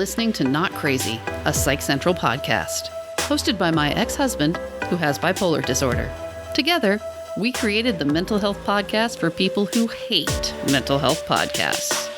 listening to Not Crazy, a Psych Central podcast, hosted by my ex-husband who has bipolar disorder. Together, we created the mental health podcast for people who hate mental health podcasts.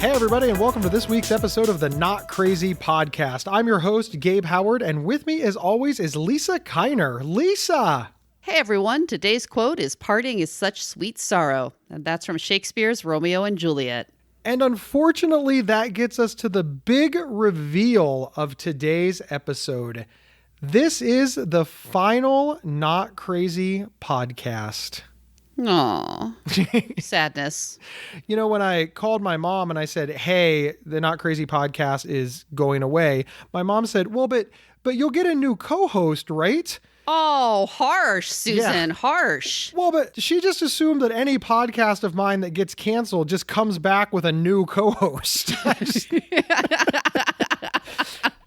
Hey everybody, and welcome to this week's episode of the Not Crazy podcast. I'm your host, Gabe Howard, and with me as always is Lisa Kiner. Lisa! Hey everyone, today's quote is "Parting is such sweet sorrow," and that's from Shakespeare's Romeo and Juliet. And unfortunately, that gets us to the big reveal of today's episode. This is the final Not Crazy podcast. Aww. Sadness. You know, when I called my mom and I said, hey, the Not Crazy podcast is going away, my mom said, well, but you'll get a new co-host, right? Oh, harsh, Susan, harsh. Well, but she just assumed that any podcast of mine that gets canceled just comes back with a new co-host.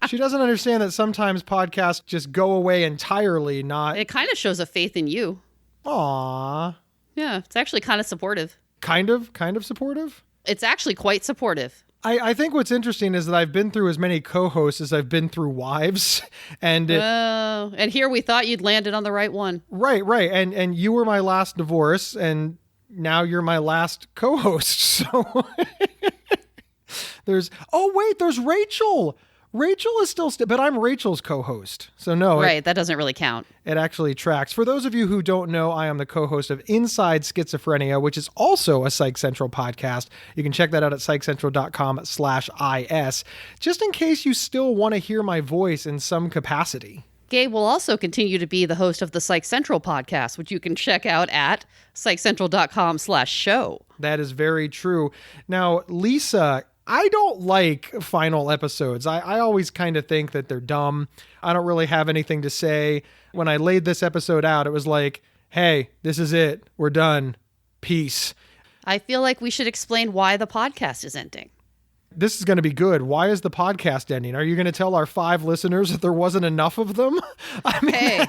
She doesn't understand that sometimes podcasts just go away entirely, not... It kind of shows a faith in you. Aww. Yeah, it's actually kind of supportive. Kind of supportive? It's actually quite supportive. I think what's interesting is that I've been through as many co-hosts as I've been through wives. And here we thought you'd landed on the right one. Right. And you were my last divorce, and now you're my last co-host. So there's Rachel. Rachel is still, but I'm Rachel's co-host. So no. Right, that doesn't really count. It actually tracks. For those of you who don't know, I am the co-host of Inside Schizophrenia, which is also a Psych Central podcast. You can check that out at psychcentral.com/is, just in case you still want to hear my voice in some capacity. Gabe will also continue to be the host of the Psych Central podcast, which you can check out at psychcentral.com/show. That is very true. Now, Lisa, I don't like final episodes. I always kind of think that they're dumb. I don't really have anything to say. When I laid this episode out, it was like, hey, this is it. We're done. Peace. I feel like we should explain why the podcast is ending. This is going to be good. Why is the podcast ending? Are you going to tell our 5 listeners that there wasn't enough of them? I mean, hey.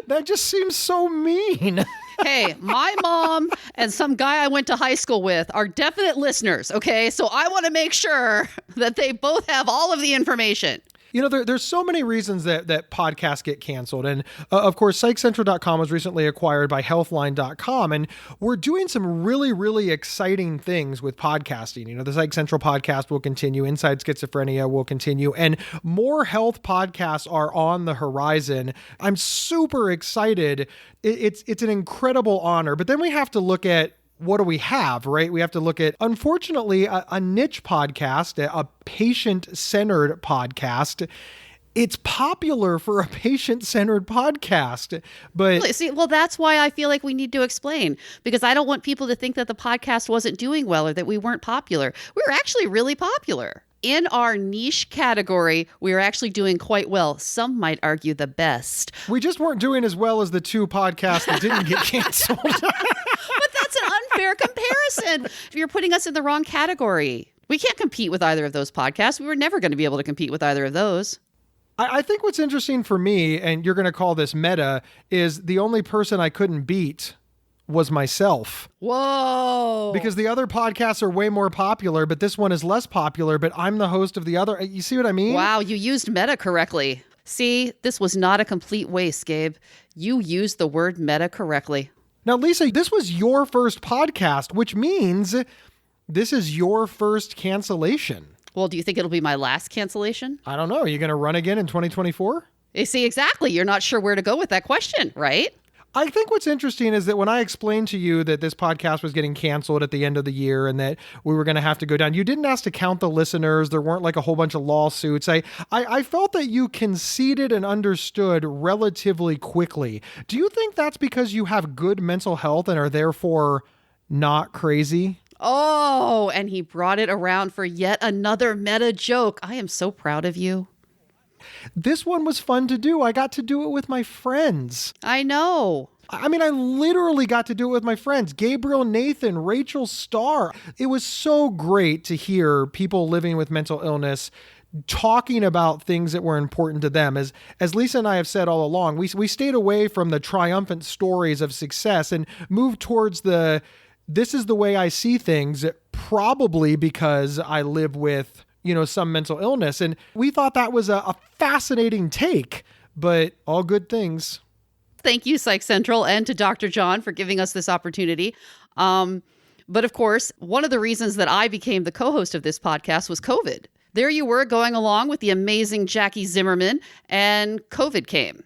That just seems so mean. Hey, my mom and some guy I went to high school with are definite listeners, okay? So I want to make sure that they both have all of the information. You know, there's so many reasons that podcasts get canceled. And of course, PsychCentral.com was recently acquired by Healthline.com. And we're doing some really, really exciting things with podcasting. You know, the Psych Central podcast will continue. Inside Schizophrenia will continue. And more health podcasts are on the horizon. I'm super excited. It's an incredible honor. But then we have to look at, what do we have, right? We have to look at, unfortunately, a niche podcast, a patient-centered podcast. It's popular for a patient-centered podcast, but... See, well, that's why I feel like we need to explain, because I don't want people to think that the podcast wasn't doing well or that we weren't popular. We were actually really popular. In our niche category, we were actually doing quite well. Some might argue the best. We just weren't doing as well as the 2 podcasts that didn't get canceled. But that's an unfair comparison. You're putting us in the wrong category. We can't compete with either of those podcasts. We were never going to be able to compete with either of those. I think what's interesting for me, and you're going to call this meta, is the only person I couldn't beat was myself. Whoa. Because the other podcasts are way more popular, but this one is less popular, but I'm the host of the other. You see what I mean? Wow, you used meta correctly. See, this was not a complete waste, Gabe. You used the word meta correctly. Now, Lisa, this was your first podcast, which means this is your first cancellation. Well, do you think it'll be my last cancellation? I don't know. Are you going to run again in 2024? You see, exactly. You're not sure where to go with that question, right? I think what's interesting is that when I explained to you that this podcast was getting canceled at the end of the year and that we were going to have to go down, you didn't ask to count the listeners. There weren't like a whole bunch of lawsuits. I felt that you conceded and understood relatively quickly. Do you think that's because you have good mental health and are therefore not crazy? Oh, and he brought it around for yet another meta joke. I am so proud of you. This one was fun to do. I got to do it with my friends. I know. I mean, I literally got to do it with my friends, Gabriel, Nathan, Rachel Starr. It was so great to hear people living with mental illness talking about things that were important to them. As Lisa and I have said all along, we stayed away from the triumphant stories of success and moved towards this is the way I see things probably because I live with, some mental illness. And we thought that was a fascinating take, but all good things. Thank you, Psych Central, and to Dr. John for giving us this opportunity. But of course, one of the reasons that I became the co-host of this podcast was COVID. There you were going along with the amazing Jackie Zimmerman, and COVID came.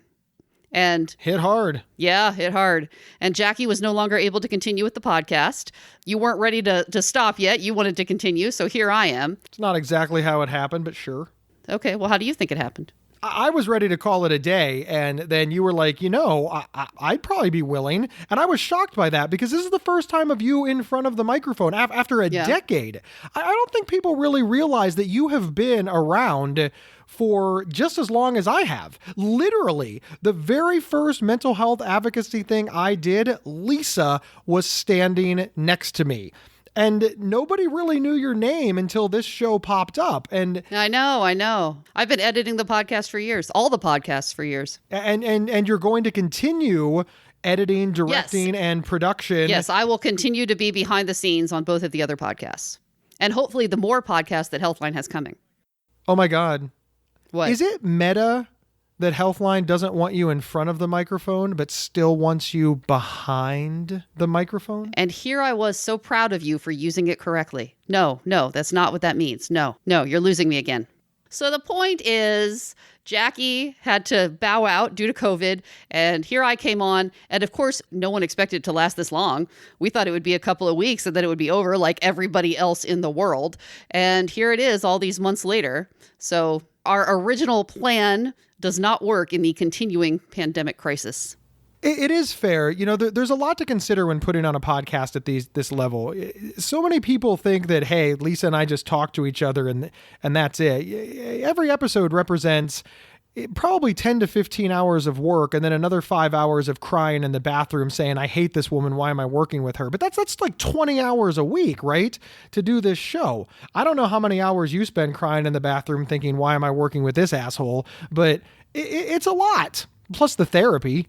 And hit hard. Yeah, hit hard. And Jackie was no longer able to continue with the podcast. You weren't ready to stop yet. You wanted to continue. So here I am. It's not exactly how it happened, but sure. Okay. Well, how do you think it happened? I was ready to call it a day, and then you were like, I'd probably be willing. And I was shocked by that because this is the first time of you in front of the microphone after a decade. I don't think people really realize that you have been around for just as long as I have. Literally, the very first mental health advocacy thing I did, Lisa was standing next to me. And nobody really knew your name until this show popped up. And I know. I've been editing the podcast for years, all the podcasts for years. And you're going to continue editing, directing, and production. Yes, I will continue to be behind the scenes on both of the other podcasts. And hopefully the more podcasts that Healthline has coming. Oh my God. What? Is it meta that Healthline doesn't want you in front of the microphone, but still wants you behind the microphone? And here I was so proud of you for using it correctly. No, that's not what that means. No, you're losing me again. So the point is, Jackie had to bow out due to COVID, and here I came on. And of course, no one expected it to last this long. We thought it would be a couple of weeks and then it would be over like everybody else in the world. And here it is all these months later. So our original plan does not work in the continuing pandemic crisis. It is fair. There's a lot to consider when putting on a podcast at this level. So many people think that, hey, Lisa and I just talk to each other and that's it. Every episode represents probably 10 to 15 hours of work and then another 5 hours of crying in the bathroom saying, I hate this woman. Why am I working with her? But that's like 20 hours a week, right? To do this show. I don't know how many hours you spend crying in the bathroom thinking, why am I working with this asshole? But it's a lot. Plus the therapy.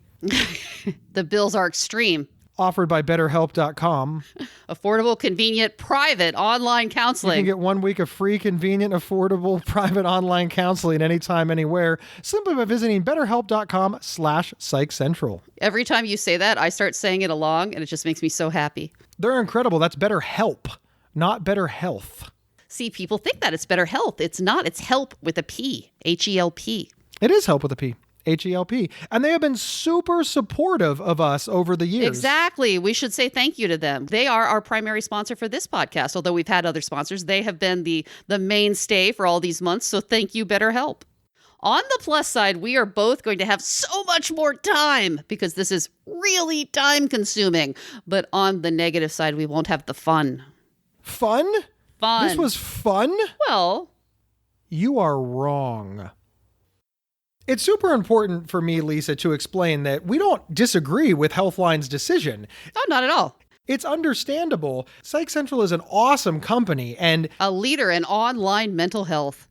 The bills are extreme. Offered by BetterHelp.com. Affordable, convenient, private online counseling. You can get 1 week of free, convenient, affordable, private online counseling anytime, anywhere, simply by visiting BetterHelp.com/Psych Central. Every time you say that, I start saying it along, and it just makes me so happy. They're incredible. That's BetterHelp, not Better Health. See, people think that it's better health. It's not. It's help with a P. H-E-L-P. It is help with a P. H-E-L-P. And they have been super supportive of us over the years. Exactly. We should say thank you to them. They are our primary sponsor for this podcast. Although we've had other sponsors, they have been the mainstay for all these months. So thank you, BetterHelp. On the plus side, we are both going to have so much more time because this is really time consuming. But on the negative side, we won't have the fun. Fun? Fun. This was fun? Well, you are wrong. It's super important for me, Lisa, to explain that we don't disagree with Healthline's decision. Oh, not at all. It's understandable. Psych Central is an awesome company and a leader in online mental health.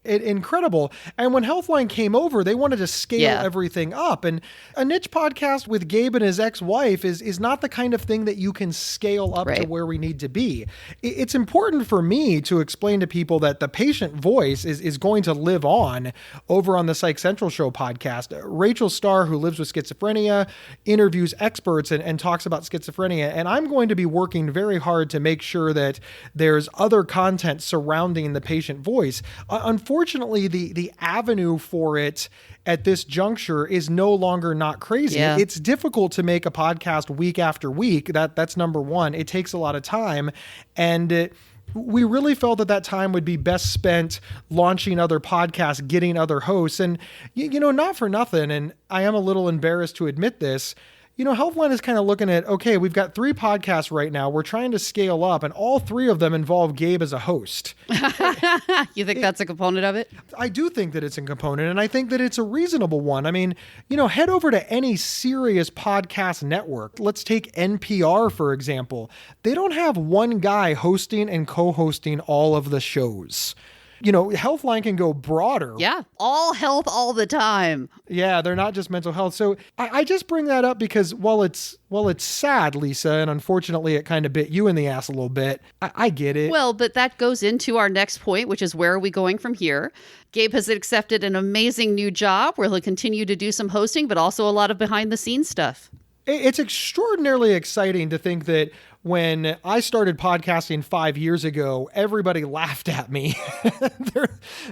Incredible. And when Healthline came over, they wanted to scale everything up. And a niche podcast with Gabe and his ex-wife is not the kind of thing that you can scale up to where we need to be. It's important for me to explain to people that the patient voice is going to live on over on the Psych Central Show podcast. Rachel Starr, who lives with schizophrenia, interviews experts and talks about schizophrenia. And I'm going to be working very hard to make sure that there's other content surrounding the patient voice. Unfortunately, the avenue for it at this juncture is no longer not crazy. Yeah. It's difficult to make a podcast week after week. That's number one. It takes a lot of time. And we really felt that time would be best spent launching other podcasts, getting other hosts. And, not for nothing, and I am a little embarrassed to admit this, Healthline is kind of looking at, okay, we've got 3 podcasts right now. We're trying to scale up, and all 3 of them involve Gabe as a host. You think that's a component of it? I do think that it's a component, and I think that it's a reasonable one. I mean, head over to any serious podcast network. Let's take NPR, for example. They don't have one guy hosting and co-hosting all of the shows. Healthline can go broader. Yeah. All health all the time. Yeah, they're not just mental health. So I just bring that up because while it's sad, Lisa, and unfortunately it kind of bit you in the ass a little bit, I get it. Well, but that goes into our next point, which is where are we going from here? Gabe has accepted an amazing new job where he'll continue to do some hosting, but also a lot of behind the scenes stuff. It's extraordinarily exciting to think that when I started podcasting 5 years ago, everybody laughed at me.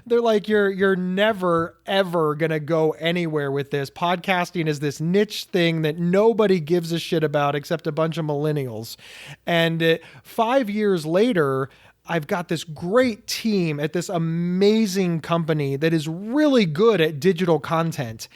They're like, you're never, ever going to go anywhere with this. Podcasting is this niche thing that nobody gives a shit about except a bunch of millennials. And 5 years later, I've got this great team at this amazing company that is really good at digital content.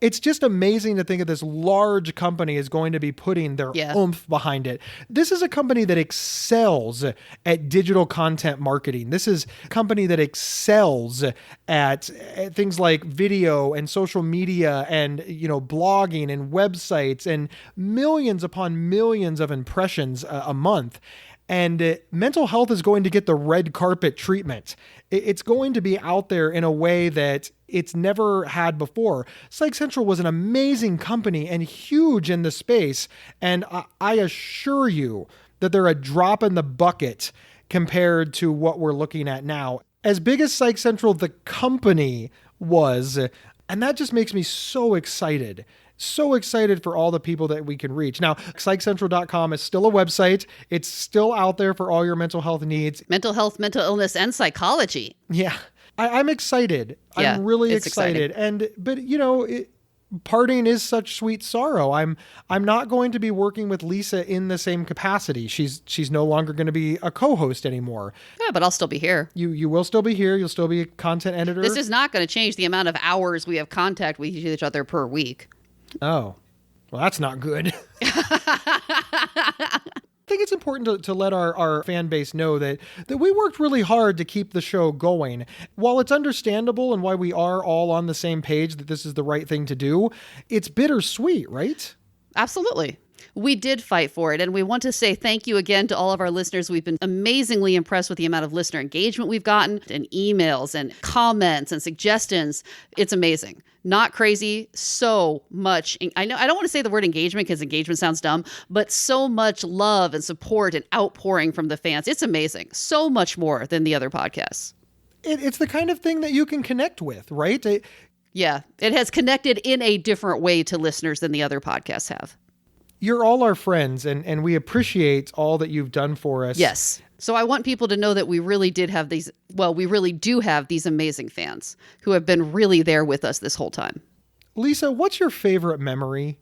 It's just amazing to think of this large company is going to be putting their oomph behind it. This is a company that excels at digital content marketing. This is a company that excels at things like video and social media and, blogging and websites and millions upon millions of impressions a month. And mental health is going to get the red carpet treatment. It's going to be out there in a way that it's never had before. Psych Central was an amazing company and huge in the space. And I assure you that they're a drop in the bucket compared to what we're looking at now. As big as Psych Central, the company was, and that just makes me so excited. So excited for all the people that we can reach. Now, psychcentral.com is still a website. It's still out there for all your mental health needs. Mental health, mental illness, and psychology. Yeah. I'm excited. Yeah, I'm really it's excited. But parting is such sweet sorrow. I'm not going to be working with Lisa in the same capacity. She's no longer going to be a co-host anymore. Yeah, but I'll still be here. You will still be here. You'll still be a content editor. This is not going to change the amount of hours we have contact with each other per week. Oh, well, that's not good. I think it's important to let our fan base know that we worked really hard to keep the show going. While it's understandable and why we are all on the same page that this is the right thing to do, it's bittersweet, right? Absolutely. We did fight for it, and we want to say thank you again to all of our listeners. We've been amazingly impressed with the amount of listener engagement we've gotten, and emails and comments and suggestions. It's amazing. Not crazy. So much. I know I don't want to say the word engagement because engagement sounds dumb, but so much love and support and outpouring from the fans. It's amazing. So much more than the other podcasts. It's the kind of thing that you can connect with, right? Yeah, it has connected in a different way to listeners than the other podcasts have. You're all our friends, and we appreciate all that you've done for us. Yes. So I want people to know that we really do have these amazing fans who have been really there with us this whole time. Lisa, what's your favorite memory?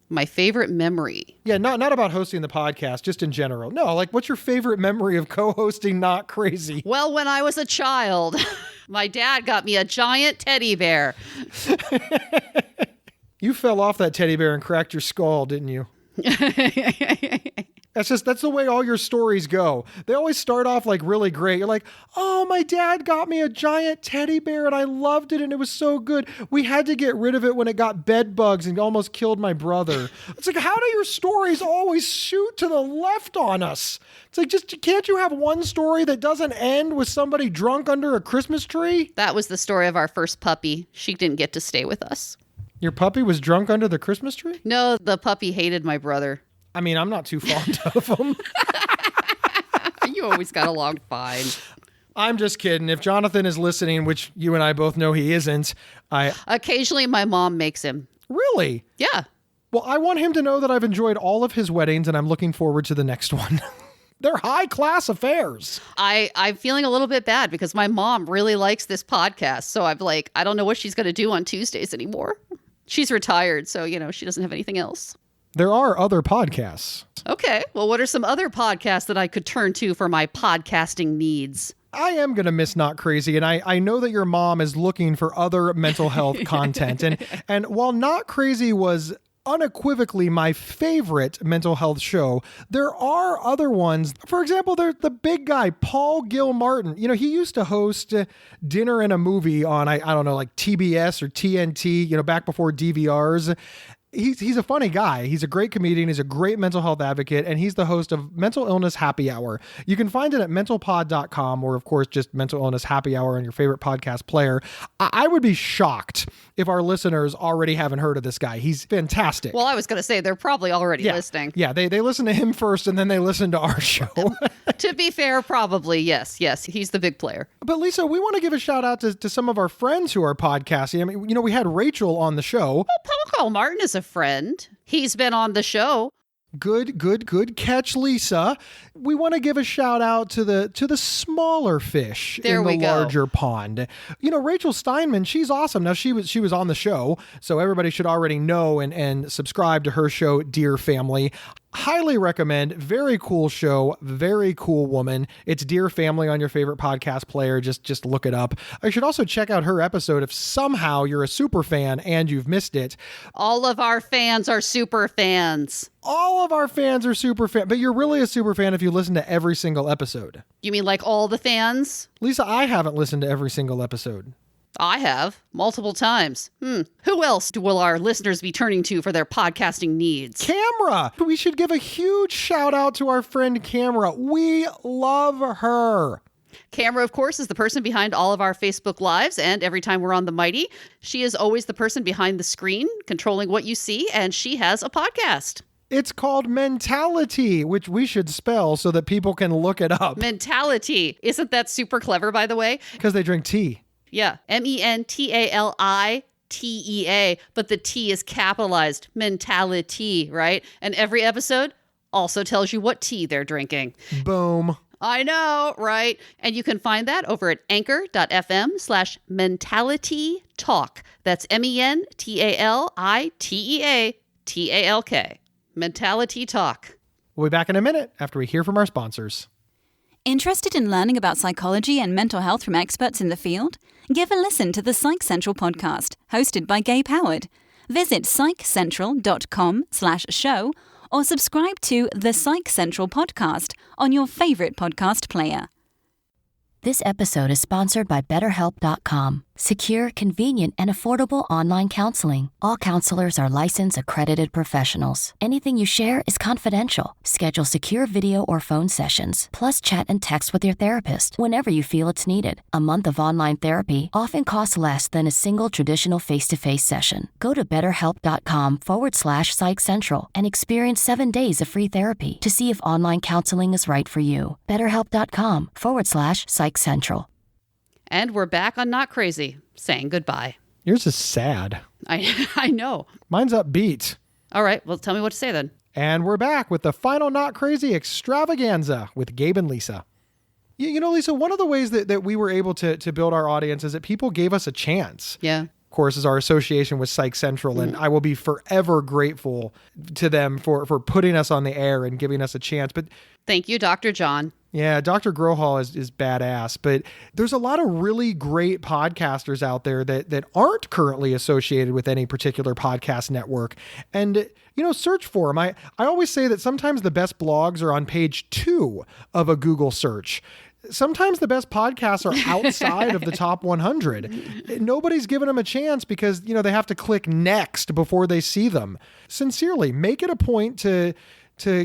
My favorite memory? Yeah, not about hosting the podcast, just in general. No, like what's your favorite memory of co-hosting Not Crazy? Well, when I was a child, my dad got me a giant teddy bear. You fell off that teddy bear and cracked your skull, didn't you? That's the way all your stories go. They always start off like really great. You're like, oh, my dad got me a giant teddy bear and I loved it and it was so good. We had to get rid of it when it got bed bugs and almost killed my brother. It's like, how do your stories always shoot to the left on us? It's like, can't you have one story that doesn't end with somebody drunk under a Christmas tree? That was the story of our first puppy. She didn't get to stay with us. Your puppy was drunk under the Christmas tree? No, the puppy hated my brother. I mean, I'm not too fond of him. You always got along fine. I'm just kidding. If Jonathan is listening, which you and I both know he isn't, Occasionally my mom makes him. Really? Yeah. Well, I want him to know that I've enjoyed all of his weddings and I'm looking forward to the next one. They're high-class affairs. I'm feeling a little bit bad because my mom really likes this podcast. So I'm like, I don't know what she's going to do on Tuesdays anymore. She's retired, so, she doesn't have anything else. There are other podcasts. Okay. Well, what are some other podcasts that I could turn to for my podcasting needs? I am going to miss Not Crazy, and I know that your mom is looking for other mental health content. And while Not Crazy was unequivocally my favorite mental health show, there are other ones. For example, there's the big guy, Paul Gilmartin. He used to host Dinner and a Movie on, I don't know, like TBS or TNT, back before DVRs. He's a funny guy. He's a great comedian. He's a great mental health advocate, and he's the host of Mental Illness Happy Hour. You can find it at mentalpod.com, or of course just Mental Illness Happy Hour on your favorite podcast player. I would be shocked if our listeners already haven't heard of this guy. He's fantastic. Well, I was going to say they're probably already listening. Yeah, they listen to him first, and then they listen to our show. To be fair, probably, yes. He's the big player. But Lisa, we want to give a shout out to some of our friends who are podcasting. I mean, we had Rachel on the show. Well, Paul Martin is a friend. He's been on the show. Good catch, Lisa. We want to give a shout out to the smaller fish in the larger pond. Rachel Steinman, she's awesome. Now she was on the show, so everybody should already know and subscribe to her show, Dear Family. Highly recommend. Very cool show. Very cool woman. It's Dear Family on your favorite podcast player. Just look it up. I should also check out her episode if somehow you're a super fan and you've missed it. All of our fans are super fans. All of our fans are super fans, but you're really a super fan if you listen to every single episode. You mean like all the fans? Lisa, I haven't listened to every single episode. I have, multiple times. Who else will our listeners be turning to for their podcasting needs? Camera! We should give a huge shout out to our friend Camera. We love her. Camera, of course, is the person behind all of our Facebook Lives, and every time we're on The Mighty, she is always the person behind the screen, controlling what you see, and she has a podcast. It's called Mentality, which we should spell so that people can look it up. Mentality. Isn't that super clever, by the way? Because they drink tea. Yeah, Mentality, but the T is capitalized. Mentality, right? And every episode also tells you what tea they're drinking. Boom. I know, right? And you can find that over at anchor.fm/Mentality Talk. That's MENTALITEATALK. Mentality Talk. We'll be back in a minute after we hear from our sponsors. Interested in learning about psychology and mental health from experts in the field? Give a listen to the Psych Central Podcast, hosted by Gabe Howard. Visit psychcentral.com/show or subscribe to the Psych Central Podcast on your favorite podcast player. This episode is sponsored by BetterHelp.com. Secure, convenient, and affordable online counseling. All counselors are licensed, accredited professionals. Anything you share is confidential. Schedule secure video or phone sessions, plus chat and text with your therapist whenever you feel it's needed. A month of online therapy often costs less than a single traditional face-to-face session. Go to BetterHelp.com/Psych Central and experience 7 days of free therapy to see if online counseling is right for you. BetterHelp.com/Psych Central. And we're back on Not Crazy, saying goodbye. Yours is sad. I know. Mine's upbeat. All right, well, tell me what to say then. And we're back with the final Not Crazy extravaganza with Gabe and Lisa. You know, Lisa, one of the ways that we were able to build our audience is that people gave us a chance. Yeah. Of course, is our association with Psych Central, and I will be forever grateful to them for putting us on the air and giving us a chance. But thank you, Dr. John. Yeah, Dr. Grohol is badass, but there's a lot of really great podcasters out there that aren't currently associated with any particular podcast network. And, search for them. I always say that sometimes the best blogs are on page 2 of a Google search. Sometimes the best podcasts are outside of the top 100. Nobody's given them a chance because, they have to click next before they see them. Sincerely, make it a point to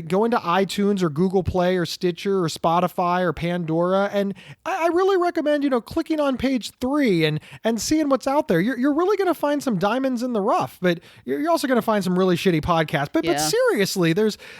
go into iTunes or Google Play or Stitcher or Spotify or Pandora. And I really recommend, clicking on page 3 and seeing what's out there. You're really going to find some diamonds in the rough, but you're also going to find some really shitty podcasts. But seriously,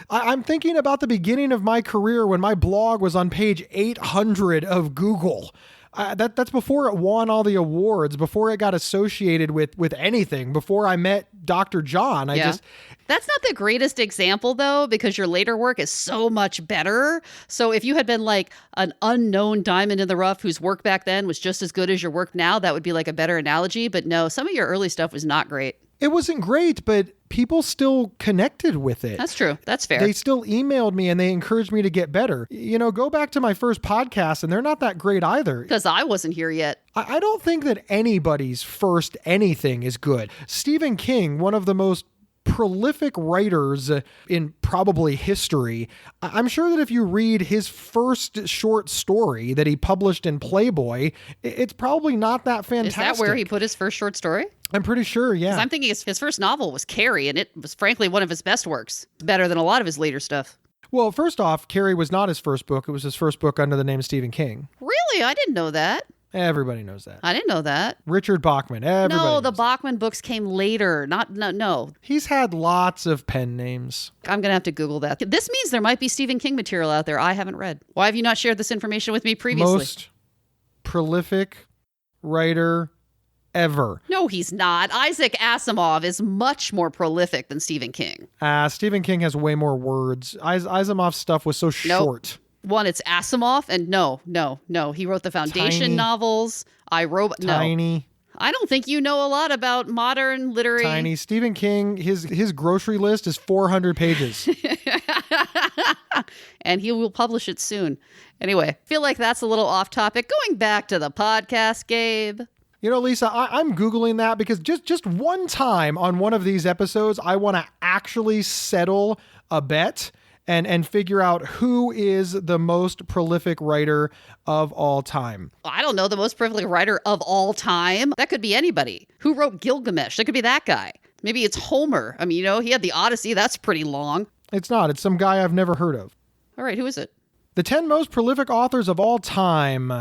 I'm thinking about the beginning of my career when my blog was on page 800 of Google. That's before it won all the awards, before it got associated with anything, before I met Dr. John. That's not the greatest example, though, because your later work is so much better. So if you had been like an unknown diamond in the rough whose work back then was just as good as your work now, that would be like a better analogy. But no, some of your early stuff was not great. It wasn't great, but people still connected with it. That's true. That's fair. They still emailed me and they encouraged me to get better. Go back to my first podcast and they're not that great either. Because I wasn't here yet. I don't think that anybody's first anything is good. Stephen King, one of the most prolific writers in probably history. I'm sure that if you read his first short story that he published in Playboy, it's probably not that fantastic. Is that where he put his first short story? I'm pretty sure, yeah. 'Cause I'm thinking his first novel was Carrie, and it was frankly one of his best works. Better than a lot of his later stuff. Well, first off, Carrie was not his first book. It was his first book under the name Stephen King. Really? I didn't know that. Everybody knows that. I didn't know that. Richard Bachman. Everybody No, the knows Bachman books came later. No. He's had lots of pen names. I'm going to have to Google that. This means there might be Stephen King material out there I haven't read. Why have you not shared this information with me previously? Most prolific writer ever. No, he's not. Isaac Asimov is much more prolific than Stephen King. Stephen King has way more words. Asimov's stuff was so short. One, it's Asimov, and no. He wrote the Foundation Tiny. novels. Tiny. No. I don't think you know a lot about modern literary. Tiny. Stephen King, his grocery list is 400 pages. And he will publish it soon. Anyway, I feel like that's a little off topic. Going back to the podcast, Gabe. You know, Lisa, I'm Googling that because just one time on one of these episodes, I want to actually settle a bet and figure out who is the most prolific writer of all time. I don't know, the most prolific writer of all time. That could be anybody. Who wrote Gilgamesh? That could be that guy. Maybe it's Homer. I mean, he had the Odyssey. That's pretty long. It's not. It's some guy I've never heard of. All right, who is it? The 10 most prolific authors of all time.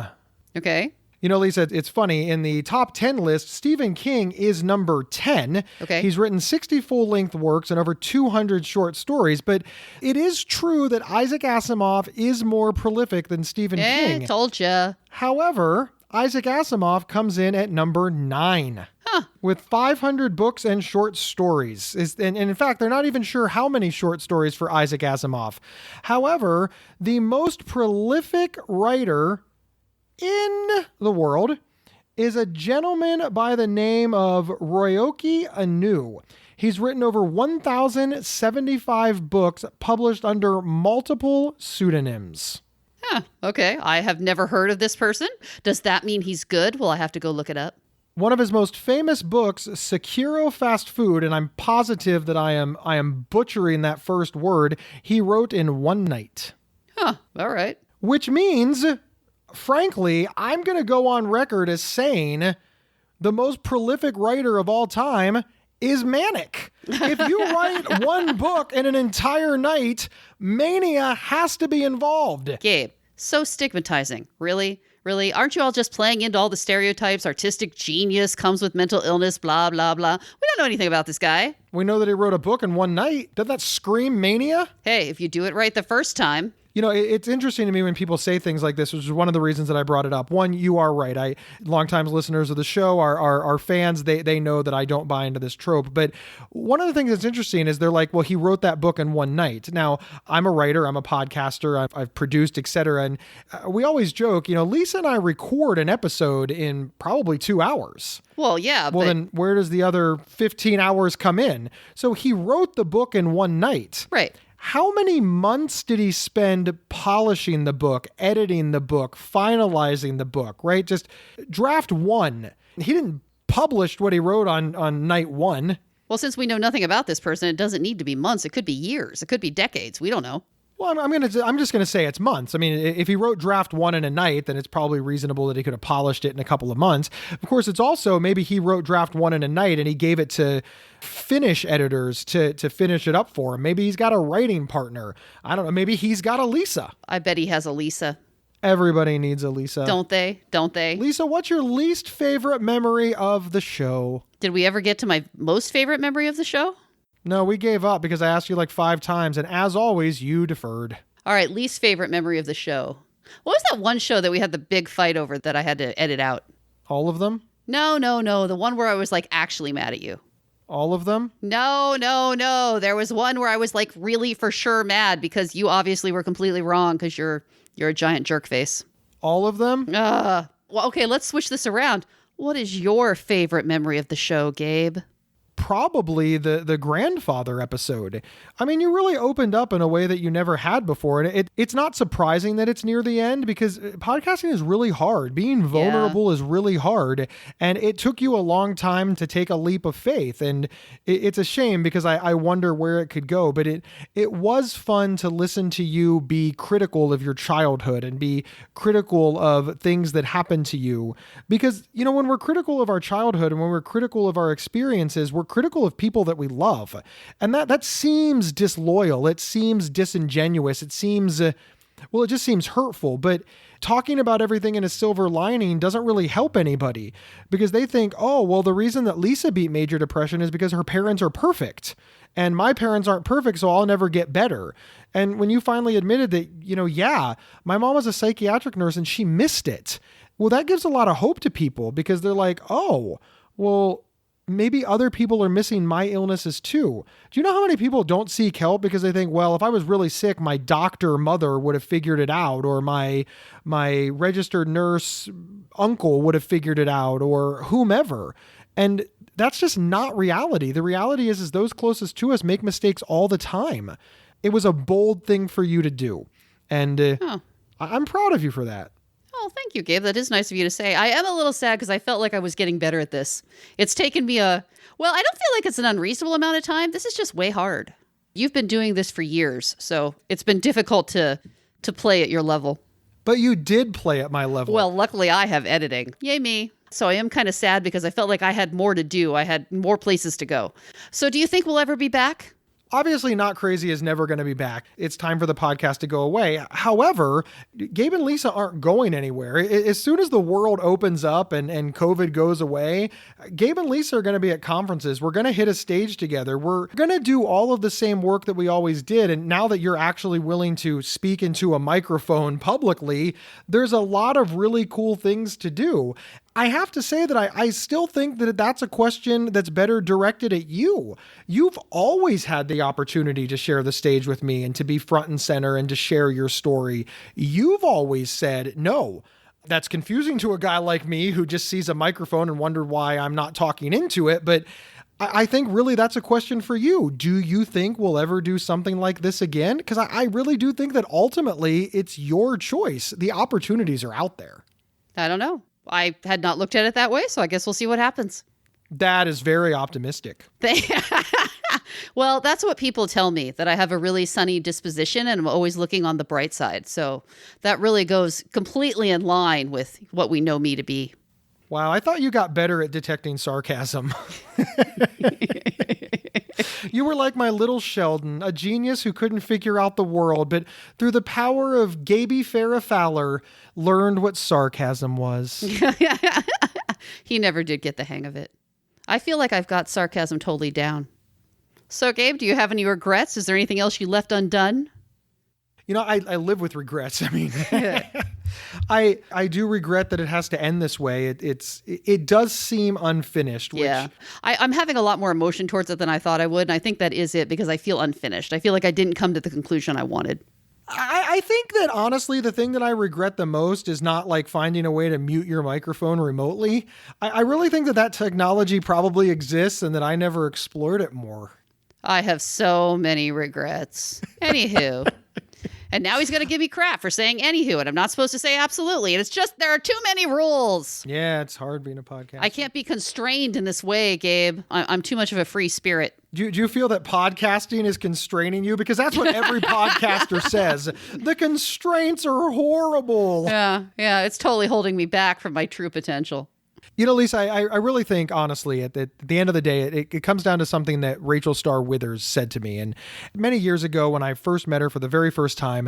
Okay. You know, Lisa, it's funny. In the top 10 list, Stephen King is number 10. Okay. He's written 60 full-length works and over 200 short stories. But it is true that Isaac Asimov is more prolific than Stephen King. Told ya. However, Isaac Asimov comes in at number 9. Huh. With 500 books and short stories. And in fact, they're not even sure how many short stories for Isaac Asimov. However, the most prolific writer in the world is a gentleman by the name of Ryoki Anu. He's written over 1,075 books published under multiple pseudonyms. Huh. Okay. I have never heard of this person. Does that mean he's good? Well, I have to go look it up. One of his most famous books, Sekiro Fast Food, and I'm positive that I am butchering that first word, he wrote in one night. Huh. All right. Which means, frankly, I'm going to go on record as saying the most prolific writer of all time is manic. If you write one book in an entire night, mania has to be involved. Gabe, so stigmatizing. Really? Really? Aren't you all just playing into all the stereotypes? Artistic genius comes with mental illness, blah, blah, blah. We don't know anything about this guy. We know that he wrote a book in one night. Doesn't that scream mania? Hey, if you do it right the first time. You know, it's interesting to me when people say things like this, which is one of the reasons that I brought it up. One, you are right. Longtime listeners of the show are fans. They know that I don't buy into this trope. But one of the things that's interesting is they're like, well, he wrote that book in one night. Now, I'm a writer. I'm a podcaster. I've produced, etc. And we always joke, you know, Lisa and I record an episode in probably 2 hours. Well, yeah. Well, then where does the other 15 hours come in? So he wrote the book in one night. Right. How many months did he spend polishing the book, editing the book, finalizing the book, right? Just draft one. He didn't publish what he wrote on night one. Well, since we know nothing about this person, it doesn't need to be months. It could be years. It could be decades. We don't know. Well, I'm just going to say it's months. I mean, if he wrote draft one in a night, then it's probably reasonable that he could have polished it in a couple of months. Of course, it's also maybe he wrote draft one in a night and he gave it to finish editors to finish it up for him. Maybe he's got a writing partner. I don't know. Maybe he's got a Lisa. I bet he has a Lisa. Everybody needs a Lisa. Don't they? Don't they? Lisa, what's your least favorite memory of the show? Did we ever get to my most favorite memory of the show? No, we gave up because I asked you like 5 times, and as always, you deferred. All right, least favorite memory of the show. What was that one show that we had the big fight over that I had to edit out? All of them? No. The one where I was like actually mad at you. All of them? No. There was one where I was like really for sure mad because you obviously were completely wrong because you're a giant jerk face. All of them? Well, okay, let's switch this around. What is your favorite memory of the show, Gabe? probably the grandfather episode. I mean, you really opened up in a way that you never had before. And it's not surprising that it's near the end, because podcasting is really hard. Being vulnerable is really hard. And it took you a long time to take a leap of faith. And it's a shame, because I wonder where it could go. But it was fun to listen to you be critical of your childhood and be critical of things that happened to you. Because, when we're critical of our childhood and when we're critical of our experiences, we're critical of people that we love. And that seems disloyal. It seems disingenuous. It seems, it just seems hurtful. But talking about everything in a silver lining doesn't really help anybody, because they think, oh, well, the reason that Lisa beat major depression is because her parents are perfect. And my parents aren't perfect, so I'll never get better. And when you finally admitted that, my mom was a psychiatric nurse and she missed it. Well, that gives a lot of hope to people, because they're like, oh, well, maybe other people are missing my illnesses too. Do you know how many people don't seek help because they think, well, if I was really sick, my doctor mother would have figured it out, or my registered nurse uncle would have figured it out, or whomever. And that's just not reality. The reality is those closest to us make mistakes all the time. It was a bold thing for you to do. And I'm proud of you for that. Oh, thank you, Gabe. That is nice of you to say. I am a little sad because I felt like I was getting better at this. It's taken me I don't feel like it's an unreasonable amount of time. This is just way hard. You've been doing this for years, so it's been difficult to play at your level. But you did play at my level. Well, luckily I have editing. Yay me. So I am kind of sad because I felt like I had more to do. I had more places to go. So do you think we'll ever be back? Obviously, Not Crazy is never going to be back. It's time for the podcast to go away. However, Gabe and Lisa aren't going anywhere. As soon as the world opens up and COVID goes away, Gabe and Lisa are going to be at conferences. We're going to hit a stage together. We're going to do all of the same work that we always did. And now that you're actually willing to speak into a microphone publicly, there's a lot of really cool things to do. I have to say that I still think that that's a question that's better directed at you. You've always had the opportunity to share the stage with me and to be front and center and to share your story. You've always said no. That's confusing to a guy like me who just sees a microphone and wondered why I'm not talking into it. But I think really that's a question for you. Do you think we'll ever do something like this again? Because I really do think that ultimately it's your choice. The opportunities are out there. I don't know. I had not looked at it that way, so I guess we'll see what happens. That is very optimistic. Well, that's what people tell me, that I have a really sunny disposition and I'm always looking on the bright side. So that really goes completely in line with what we know me to be. Wow, I thought you got better at detecting sarcasm. You were like my little Sheldon, a genius who couldn't figure out the world, but through the power of Gaby Farrah Fowler, learned what sarcasm was. He never did get the hang of it. I feel like I've got sarcasm totally down. So, Gabe, do you have any regrets? Is there anything else you left undone? I live with regrets. I mean, I do regret that it has to end this way. It does seem unfinished. Yeah. I'm having a lot more emotion towards it than I thought I would. And I think that is it, because I feel unfinished. I feel like I didn't come to the conclusion I wanted. I think that honestly, the thing that I regret the most is not like finding a way to mute your microphone remotely. I really think that technology probably exists and that I never explored it more. I have so many regrets. Anywho. And now he's going to give me crap for saying anywho, and I'm not supposed to say absolutely. And it's just, there are too many rules. Yeah, it's hard being a podcaster. I can't be constrained in this way, Gabe. I'm too much of a free spirit. Do you feel that podcasting is constraining you? Because that's what every podcaster says. The constraints are horrible. Yeah, it's totally holding me back from my true potential. Lisa, I really think, honestly, at the end of the day, it comes down to something that Rachel Starr Withers said to me. And many years ago, when I first met her for the very first time,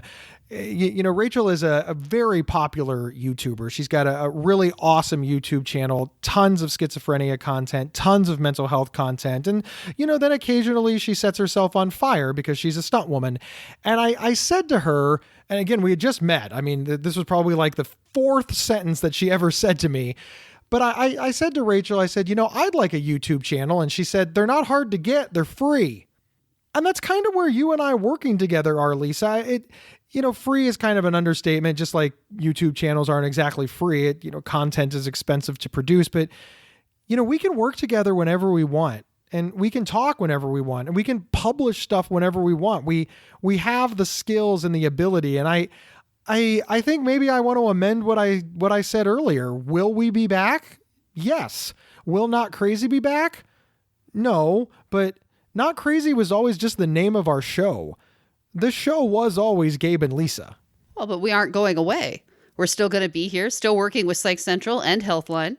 Rachel is a very popular YouTuber. She's got a really awesome YouTube channel, tons of schizophrenia content, tons of mental health content. And, then occasionally she sets herself on fire because she's a stunt woman. And I said to her, and again, we had just met. I mean, this was probably like the fourth sentence that she ever said to me. But I said to Rachel, I said, I'd like a YouTube channel. And she said, they're not hard to get. They're free. And that's kind of where you and I working together are, Lisa. Free is kind of an understatement, just like YouTube channels aren't exactly free. Content is expensive to produce, but, we can work together whenever we want. and we can talk whenever we want, and we can publish stuff whenever we want. We have the skills and the ability. And I think maybe I want to amend what I said earlier. Will we be back? Yes. Will Not Crazy be back? No, but Not Crazy was always just the name of our show. The show was always Gabe and Lisa. Well, but we aren't going away. We're still going to be here, still working with Psych Central and Healthline,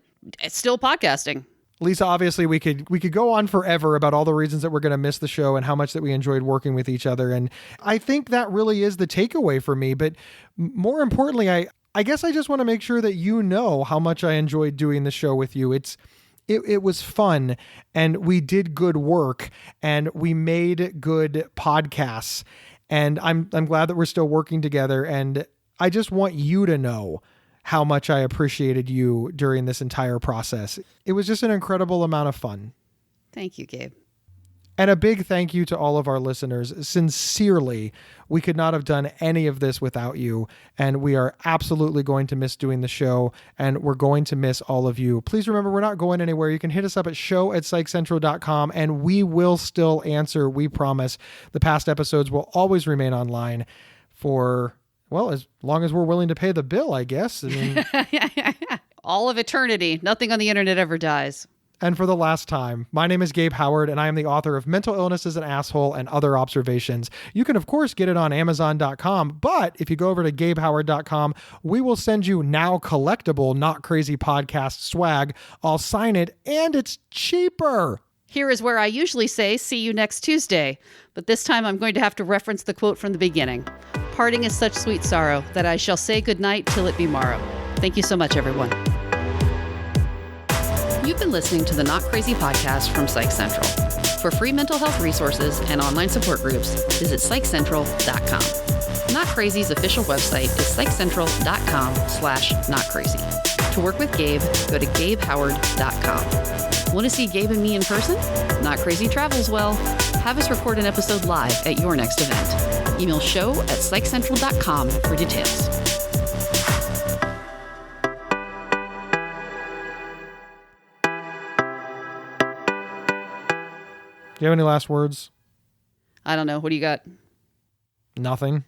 still podcasting. Lisa, obviously we could go on forever about all the reasons that we're going to miss the show and how much that we enjoyed working with each other. And I think that really is the takeaway for me. But more importantly, I guess I just want to make sure that you know how much I enjoyed doing the show with you. It was fun, and we did good work, and we made good podcasts. And I'm glad that we're still working together. And I just want you to know how much I appreciated you during this entire process. It was just an incredible amount of fun. Thank you, Gabe. And a big thank you to all of our listeners. Sincerely, we could not have done any of this without you. And we are absolutely going to miss doing the show, and we're going to miss all of you. Please remember, we're not going anywhere. You can hit us up at show@psychcentral.com, and we will still answer. We promise. The past episodes will always remain online for, well, as long as we're willing to pay the bill, I guess. I mean, all of eternity. Nothing on the internet ever dies. And for the last time, my name is Gabe Howard, and I am the author of Mental Illness is an Asshole and Other Observations. You can, of course, get it on Amazon.com, but if you go over to GabeHoward.com, we will send you now collectible Not Crazy Podcast swag. I'll sign it, and it's cheaper. Here is where I usually say, see you next Tuesday. But this time I'm going to have to reference the quote from the beginning. Parting is such sweet sorrow that I shall say goodnight till it be morrow. Thank you so much, everyone. You've been listening to the Not Crazy Podcast from Psych Central. For free mental health resources and online support groups, visit psychcentral.com. Not Crazy's official website is psychcentral.com/notcrazy. To work with Gabe, go to GabeHoward.com. Want to see Gabe and me in person? Not Crazy travels well. Have us record an episode live at your next event. Email show@psychcentral.com for details. Do you have any last words? I don't know. What do you got? Nothing.